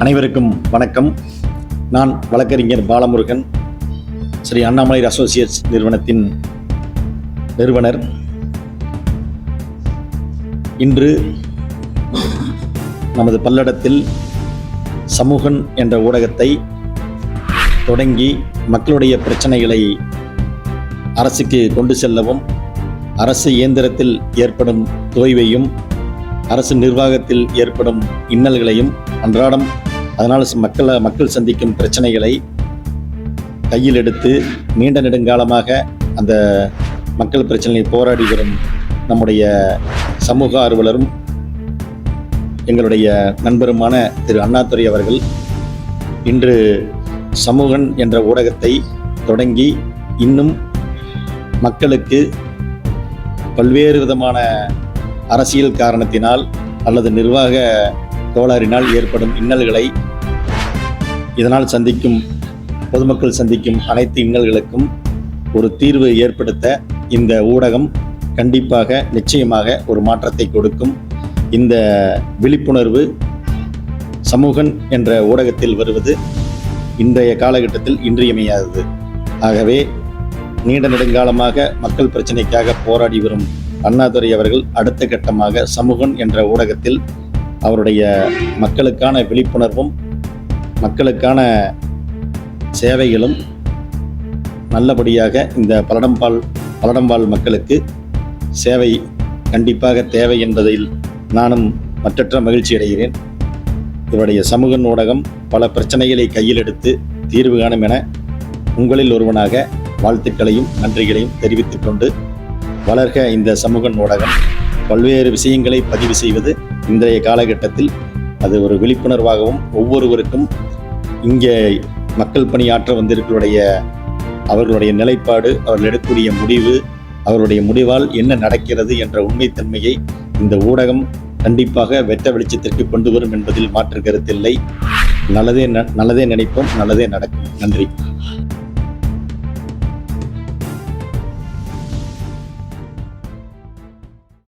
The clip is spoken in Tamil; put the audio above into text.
அனைவருக்கும் வணக்கம். நான் வழக்கறிஞர் பாலமுருகன், ஸ்ரீ அண்ணாமலை அசோசியேட்ஸ் நிறுவனத்தின் நிறுவனர். இன்று நமது பல்லடத்தில் சமூகன் என்ற ஊடகத்தை தொடங்கி மக்களுடைய பிரச்சனைகளை அரசுக்கு கொண்டு செல்லவும், அரசு இயந்திரத்தில் ஏற்படும் தொய்வையும், அரசு நிர்வாகத்தில் ஏற்படும் இன்னல்களையும், அன்றாடம் அதனால் மக்கள் சந்திக்கும் பிரச்சனைகளை கையில் எடுத்து நீண்ட நெடுங்காலமாக அந்த மக்கள் பிரச்சனையை போராடி வரும் நம்முடைய சமூக ஆர்வலரும் எங்களுடைய நண்பருமான திரு அண்ணாதுரை அவர்கள் இன்று சமூகன் என்ற ஊடகத்தை தொடங்கி இன்னும் மக்களுக்கு பல்வேறு விதமான அரசியல் காரணத்தினால் அல்லது நிர்வாக கோளாறினால் ஏற்படும் இன்னல்களை, இதனால் பொதுமக்கள் சந்திக்கும் அனைத்து இன்னல்களுக்கும் ஒரு தீர்வு ஏற்படுத்த இந்த ஊடகம் கண்டிப்பாக நிச்சயமாக ஒரு மாற்றத்தை கொடுக்கும். இந்த விழிப்புணர்வு சமூகன் என்ற ஊடகத்தில் வருவது இன்றைய காலகட்டத்தில் இன்றியமையாதது. ஆகவே நீண்ட நெடுங்காலமாக மக்கள் பிரச்சனைக்காக போராடி வரும் அண்ணாதுரை அவர்கள் அடுத்த கட்டமாக சமூகன் என்ற ஊடகத்தில் அவருடைய மக்களுக்கான விழிப்புணர்வும் மக்களுக்கான சேவைகளும் நல்லபடியாக இந்த பல்லடம்பால் மக்களுக்கு சேவை கண்டிப்பாக தேவை என்பதில் நானும் மற்றற்ற மகிழ்ச்சி அடைகிறேன். இவருடைய சமூகன் ஊடகம் பல பிரச்சனைகளை கையில் எடுத்து தீர்வு காணும் என உங்களில் ஒருவனாக வாழ்த்துக்களையும் நன்றிகளையும் தெரிவித்துக் கொண்டு, வளர்க இந்த சமூகன் ஊடகம். பல்வேறு விஷயங்களை பதிவு செய்வது இன்றைய காலகட்டத்தில் அது ஒரு விழிப்புணர்வாகவும், ஒவ்வொருவருக்கும் இங்கே மக்கள் பணியாற்ற அவர்களுடைய நிலைப்பாடு, அவர்கள் எடுக்கக்கூடிய முடிவு, அவருடைய முடிவால் என்ன நடக்கிறது என்ற உண்மைத்தன்மையை இந்த ஊடகம் கண்டிப்பாக வெட்ட வெளிச்சத்திற்கு கொண்டு வரும் என்பதில் மாற்று கருத்தில்லை. நல்லதே நினைப்போம், நல்லதே நடக்கும். நன்றி.